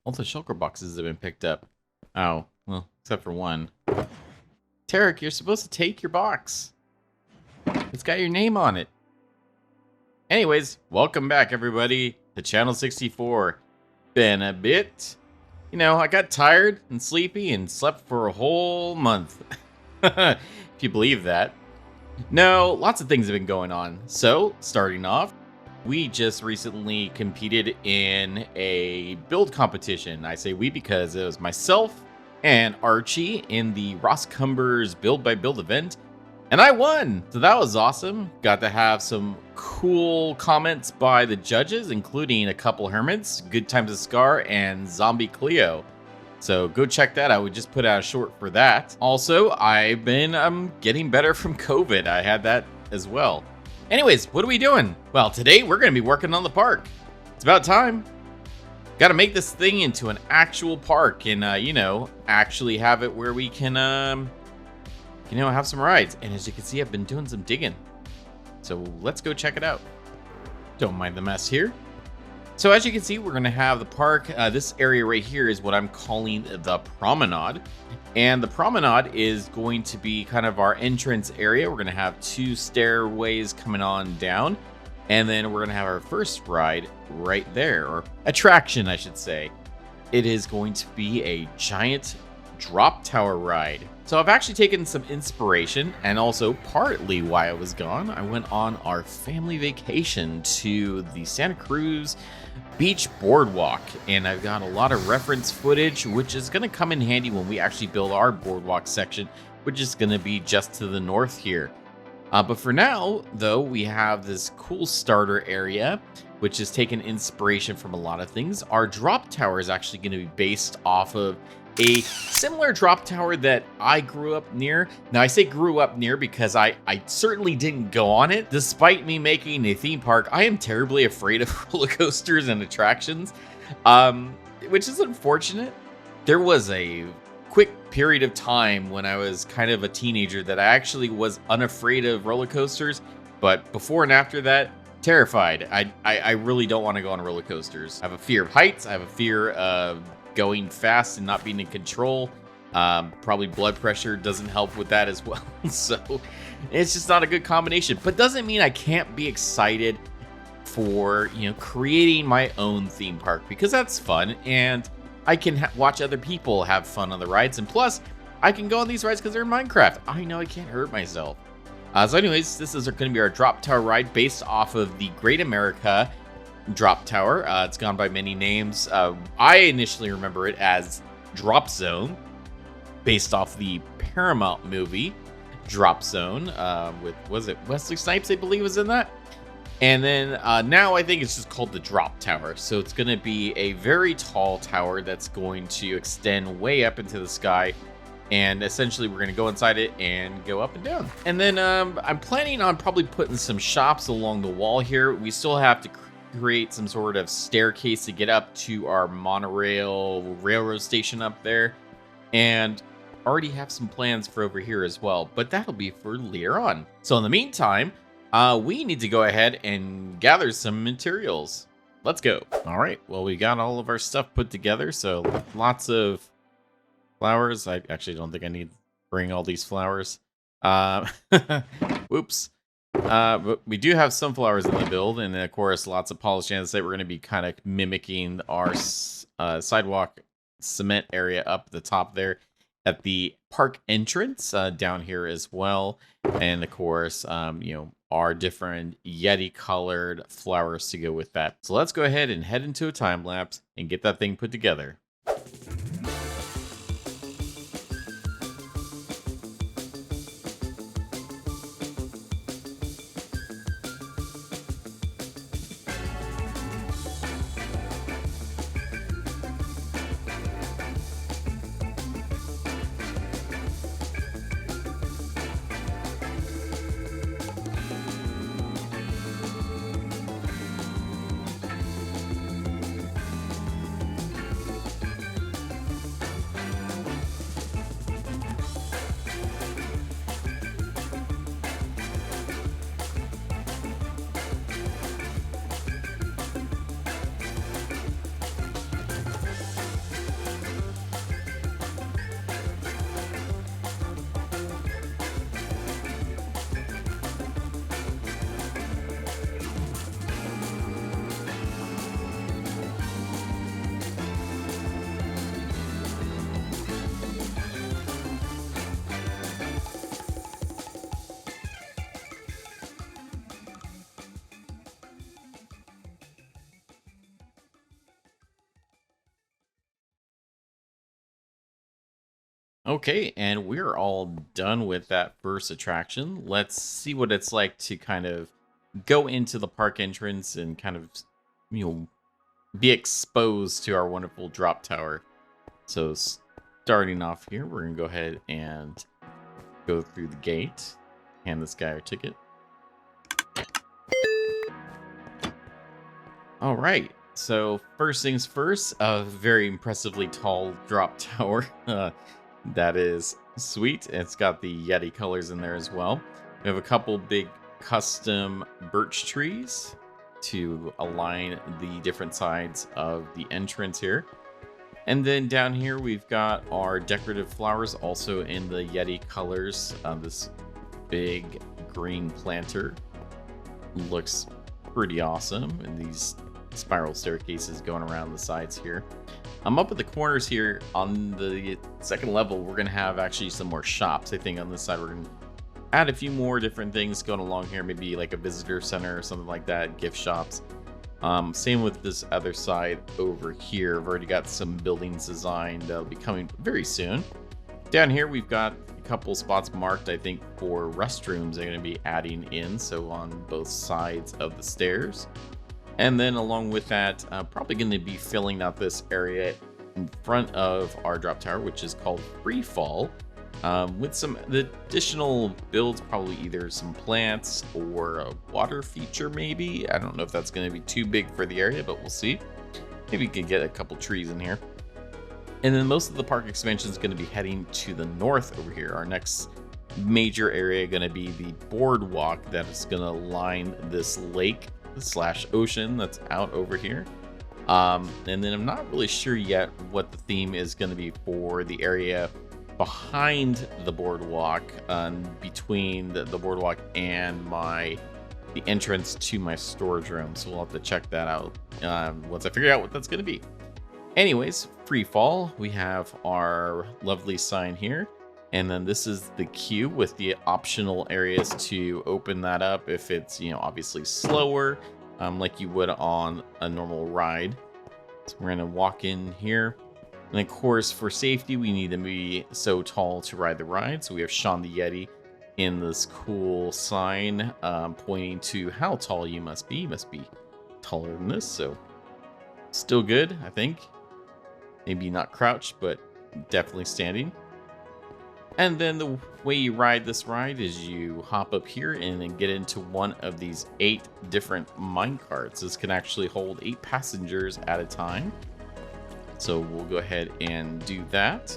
All the shulker boxes have been picked up. Oh, well, except for one. Terrick, you're supposed to take your box. It's got your name on it. Anyways, welcome back, everybody, to Channel 64. Been a bit. You know, I got tired and sleepy and slept for a whole month. If you believe that. No, lots of things have been going on. So, starting off, we just recently competed in a build competition. I say we because it was myself and Archie in the Ross Cumbers Build by Build event. And I won! So that was awesome. Got to have some cool comments by the judges, including a couple hermits, Good Times of Scar, and Zombie Cleo. So go check that out. We just put out a short for that. Also, I've been getting better from COVID. I had that as well. Anyways, what are we doing? Well, today we're going to be working on the park. It's about time. Got to make this thing into an actual park and, you know, actually have it where we can, you know, have some rides. And as you can see, I've been doing some digging. So let's go check it out. Don't mind the mess here. So as you can see, we're going to have the park. This area right here is what I'm calling the promenade. And the promenade is going to be kind of our entrance area. We're going to have two stairways coming on down. And then we're going to have our first ride right there, or attraction, I should say. It is going to be a giant drop tower ride. So I've actually taken some inspiration, and also partly why I was gone, I went on our family vacation to the Santa Cruz Beach Boardwalk, and I've got a lot of reference footage, which is going to come in handy when we actually build our boardwalk section, which is going to be just to the north here. But for now, though, we have this cool starter area, which has taken inspiration from a lot of things. Our drop tower is actually going to be based off of a similar drop tower that I grew up near. Now, I say grew up near because I certainly didn't go on it. Despite me making a theme park, I am terribly afraid of roller coasters and attractions, which is unfortunate. There was a quick period of time when I was kind of a teenager that I actually was unafraid of roller coasters, but before and after that, terrified. I really don't want to go on roller coasters. I have a fear of heights. I have a fear of going fast and not being in control. Probably blood pressure doesn't help with that as well. So it's just not a good combination, but doesn't mean I can't be excited for, you know, creating my own theme park, because that's fun and I can watch other people have fun on the rides. And plus I can go on these rides because they're in Minecraft. I know I can't hurt myself. So anyways, this is going to be our drop tower ride based off of the Great America drop tower. It's gone by many names. I initially remember it as Drop Zone, based off the Paramount movie Drop Zone, with, was it Wesley Snipes, I believe, was in that. And then now I think it's just called the drop tower. So it's going to be a very tall tower that's going to extend way up into the sky. And essentially, we're going to go inside it and go up and down. And then I'm planning on probably putting some shops along the wall here. We still have to create some sort of staircase to get up to our monorail railroad station up there, and already have some plans for over here as well, but that'll be for later on. So in the meantime, we need to go ahead and gather some materials. Let's go. All right, well, we got all of our stuff put together, so lots of flowers. I actually don't think I need to bring all these flowers. Whoops. But we do have sunflowers in the build, and then, of course, lots of polished andesite. We're going to be kind of mimicking our sidewalk cement area up the top there at the park entrance, down here as well. And, of course, you know, our different Yeti colored flowers to go with that. So let's go ahead and head into a time lapse and get that thing put together. Okay, and we're all done with that first attraction. Let's see what it's like to kind of go into the park entrance and kind of, you know, be exposed to our wonderful drop tower. So starting off here, we're going to go ahead and go through the gate. Hand this guy our ticket. All right. So first things first, a very impressively tall drop tower. That is sweet. It's got the Yeti colors in there as well. We have a couple big custom birch trees to align the different sides of the entrance here. And then down here, we've got our decorative flowers also in the Yeti colors. This big green planter looks pretty awesome. And these spiral staircases going around the sides here. I'm up at the corners here on the second level. We're going to have actually some more shops. I think on this side, we're going to add a few more different things going along here. Maybe like a visitor center or something like that. Gift shops. Same with this other side over here. I've already got some buildings designed that'll be coming very soon. Down here, we've got a couple spots marked, I think, for restrooms they're going to be adding in. So on both sides of the stairs. And then along with that, probably going to be filling out this area in front of our drop tower, which is called Free Fall, with some additional builds, probably either some plants or a water feature maybe. I don't know if that's going to be too big for the area, but we'll see. Maybe we can get a couple trees in here. And then most of the park expansion is going to be heading to the north over here. Our next major area going to be the boardwalk that is going to line this lake / ocean that's out over here. And then I'm not really sure yet what the theme is going to be for the area behind the boardwalk, between the boardwalk and the entrance to my storage room. So we'll have to check that out once I figure out what that's going to be. Anyways, Free Fall, we have our lovely sign here. And then this is the queue with the optional areas to open that up if it's, obviously slower, like you would on a normal ride. So we're going to walk in here. And of course, for safety, we need to be so tall to ride the ride. So we have Sean the Yeti in this cool sign pointing to how tall you must be. You must be taller than this. So still good, I think. Maybe not crouched, but definitely standing. And then the way you ride this ride is you hop up here and then get into one of these 8 different minecarts. This can actually hold 8 passengers at a time. So we'll go ahead and do that.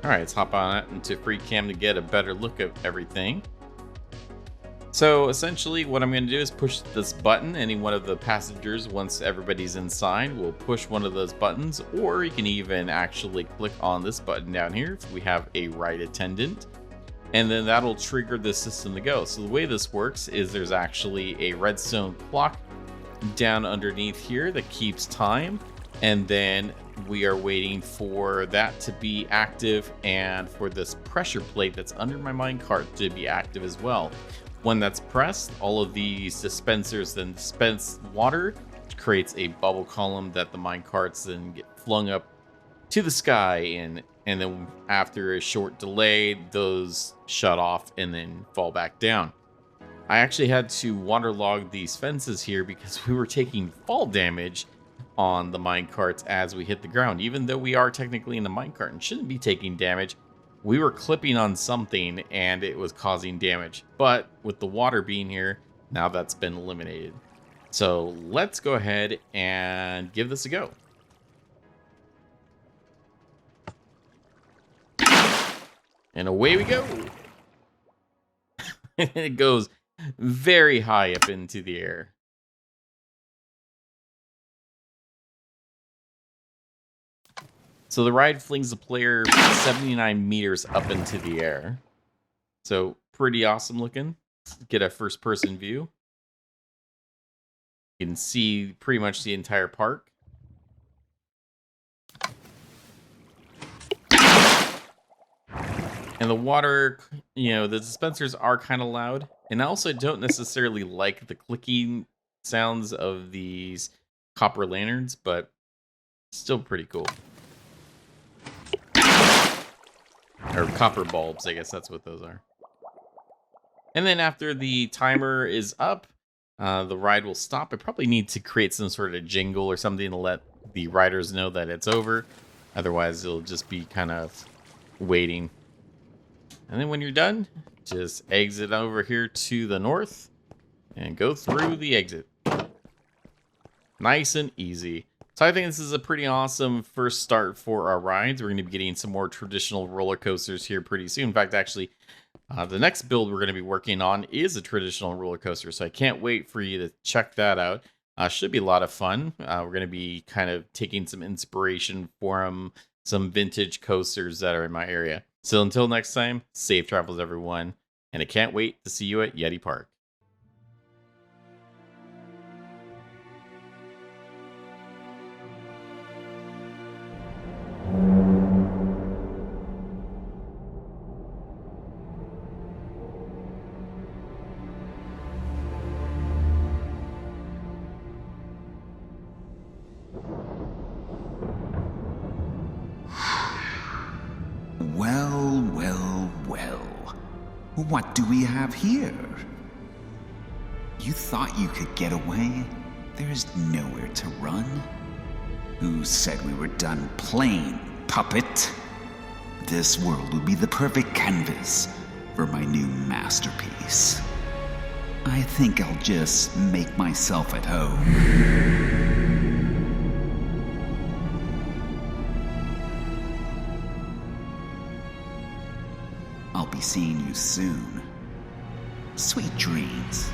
All right, let's hop on it into free cam to get a better look at everything. So essentially what I'm going to do is push this button. Any one of the passengers, once everybody's inside, will push one of those buttons, or you can even actually click on this button down here if we have a ride attendant, and then that'll trigger the system to go. So the way this works is there's actually a redstone clock down underneath here that keeps time, and then we are waiting for that to be active and for this pressure plate that's under my minecart to be active as well. When that's pressed, all of these dispensers then dispense water, which creates a bubble column that the minecarts then get flung up to the sky, and then after a short delay, those shut off and then fall back down. I actually had to waterlog these fences here because we were taking fall damage on the minecarts as we hit the ground. Even though we are technically in the minecart and shouldn't be taking damage, we were clipping on something and it was causing damage. But with the water being here, now that's been eliminated. So let's go ahead and give this a go. And away we go. It goes very high up into the air. So the ride flings the player 79 meters up into the air. So pretty awesome looking. Let's get a first person view. You can see pretty much the entire park. And the water, the dispensers are kind of loud. And I also don't necessarily like the clicking sounds of these copper lanterns, but still pretty cool. Or copper bulbs, I guess that's what those are. And then after the timer is up, the ride will stop. I probably need to create some sort of jingle or something to let the riders know that it's over. Otherwise, it'll just be kind of waiting. And then when you're done, just exit over here to the north and go through the exit. Nice and easy. So I think this is a pretty awesome first start for our rides. We're going to be getting some more traditional roller coasters here pretty soon. In fact, actually, the next build we're going to be working on is a traditional roller coaster. So I can't wait for you to check that out. Should be a lot of fun. We're going to be kind of taking some inspiration from some vintage coasters that are in my area. So until next time, safe travels, everyone. And I can't wait to see you at Yeti Park. Well, well, well. What do we have here? You thought you could get away? There's nowhere to run. Who said we were done playing, puppet? This world would be the perfect canvas for my new masterpiece. I think I'll just make myself at home. I'll be seeing you soon. Sweet dreams.